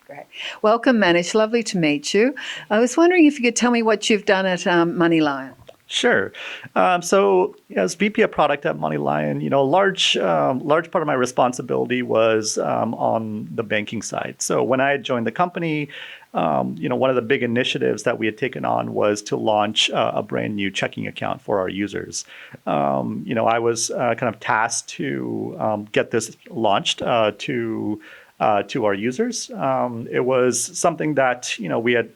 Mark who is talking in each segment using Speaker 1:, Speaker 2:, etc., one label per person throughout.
Speaker 1: Great. Welcome, Manish. Lovely to meet you. I was wondering if you could tell me what you've done at MoneyLion.
Speaker 2: Sure. So as VP of product at MoneyLion, large part of my responsibility was on the banking side. So when I joined the company, one of the big initiatives that we had taken on was to launch a brand new checking account for our users. I was kind of tasked to get this launched to our users. It was something that we had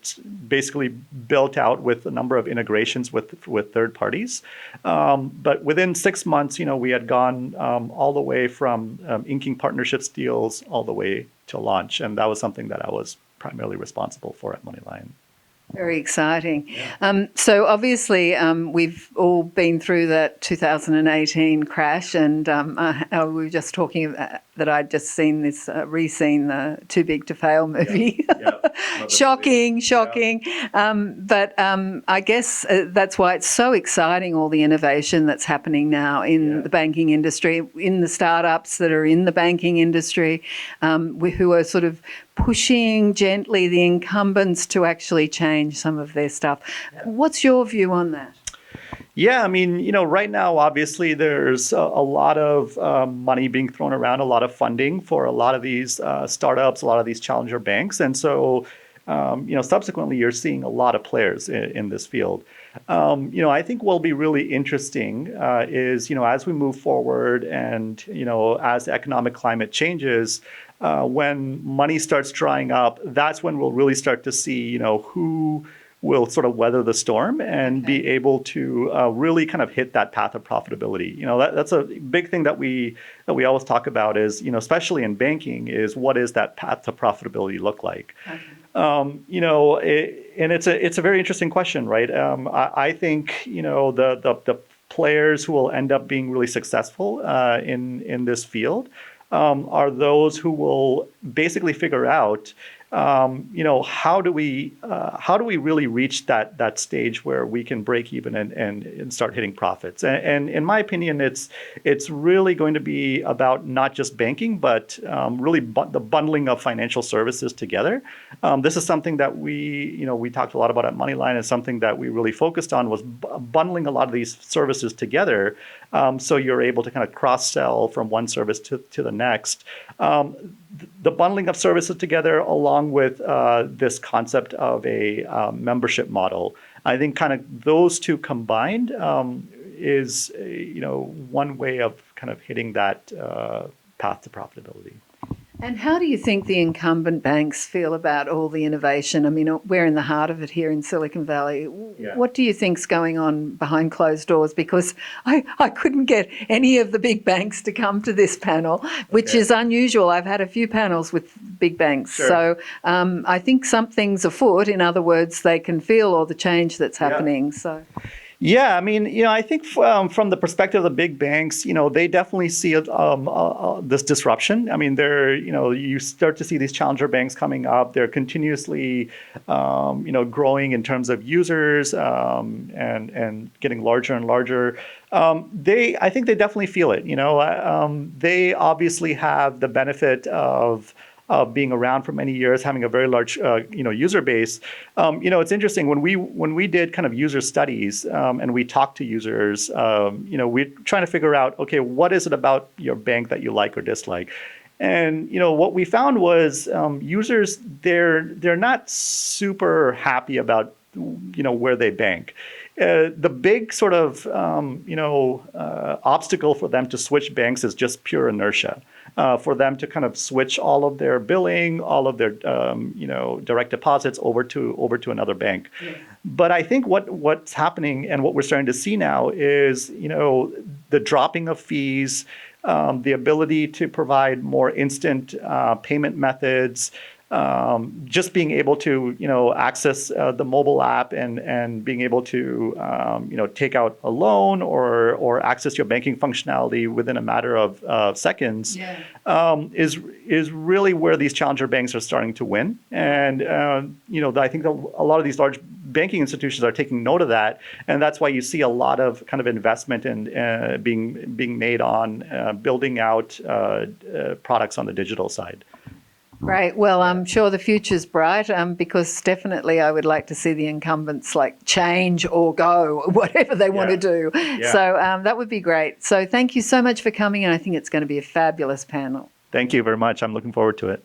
Speaker 2: basically built out with a number of integrations with third parties. But within 6 months, we had gone all the way from inking partnerships deals all the way to launch, and that was something that I was primarily responsible for at MoneyLion.
Speaker 1: Very exciting. So obviously, we've all been through that 2018 crash, and we were just talking that I'd just seen this, re-seen the Too Big to Fail movie. Shocking. But I guess that's why it's so exciting, all the innovation that's happening now in the banking industry, in the startups that are in the banking industry, who are sort of pushing gently the incumbents to actually change some of their stuff. What's your view on that?
Speaker 2: Yeah, I mean, right now, obviously, there's a lot of money being thrown around, a lot of funding for a lot of these startups, a lot of these challenger banks. And so, subsequently, you're seeing a lot of players in this field. I think what'll be really interesting is, as we move forward and, as the economic climate changes, when money starts drying up, that's when we'll really start to see, who will sort of weather the storm and be able to really kind of hit that path of profitability. That's a big thing that we always talk about is, especially in banking, is what is that path to profitability look like? And it's a very interesting question, right? I think, the players who will end up being really successful in this field are those who will basically figure out, how do we really reach that stage where we can break even and start hitting profits? And in my opinion, it's really going to be about not just banking, but really the bundling of financial services together. This is something that we talked a lot about at MoneyLion, and something that we really focused on was bundling a lot of these services together, so you're able to kind of cross-sell from one service to the next. The bundling of services together, along with this concept of a membership model, I think kind of those two combined is one way of kind of hitting that path to profitability.
Speaker 1: And how do you think the incumbent banks feel about all the innovation? I mean, we're in the heart of it here in Silicon Valley. What do you think's going on behind closed doors? Because I couldn't get any of the big banks to come to this panel, which is unusual. I've had a few panels with big banks. Sure. So I think something's afoot. In other words, they can feel all the change that's happening. So.
Speaker 2: Yeah, I mean, I think from the perspective of the big banks, they definitely see this disruption. I mean, you start to see these challenger banks coming up. They're continuously, growing in terms of users and getting larger and larger. I think they definitely feel it. They obviously have the benefit of being around for many years, having a very large, user base. It's interesting when we did kind of user studies and we talked to users. We're trying to figure out, okay, what is it about your bank that you like or dislike? And what we found was users they're not super happy about where they bank. The big sort of obstacle for them to switch banks is just pure inertia. For them to kind of switch all of their billing, all of their direct deposits over to another bank. Yes. But I think what's happening and what we're starting to see now is the dropping of fees, the ability to provide more instant payment methods. Just being able to, access the mobile app and being able to, take out a loan or access your banking functionality within a matter of seconds, is really where these challenger banks are starting to win. And, I think a lot of these large banking institutions are taking note of that. And that's why you see a lot of kind of investment in being made on building out products on the digital side.
Speaker 1: Great. Well, I'm sure the future's bright because definitely I would like to see the incumbents like change or go, whatever they want to do.
Speaker 2: Yeah.
Speaker 1: So that would be great. So thank you so much for coming, and I think it's going to be a fabulous panel.
Speaker 2: Thank you very much. I'm looking forward to it.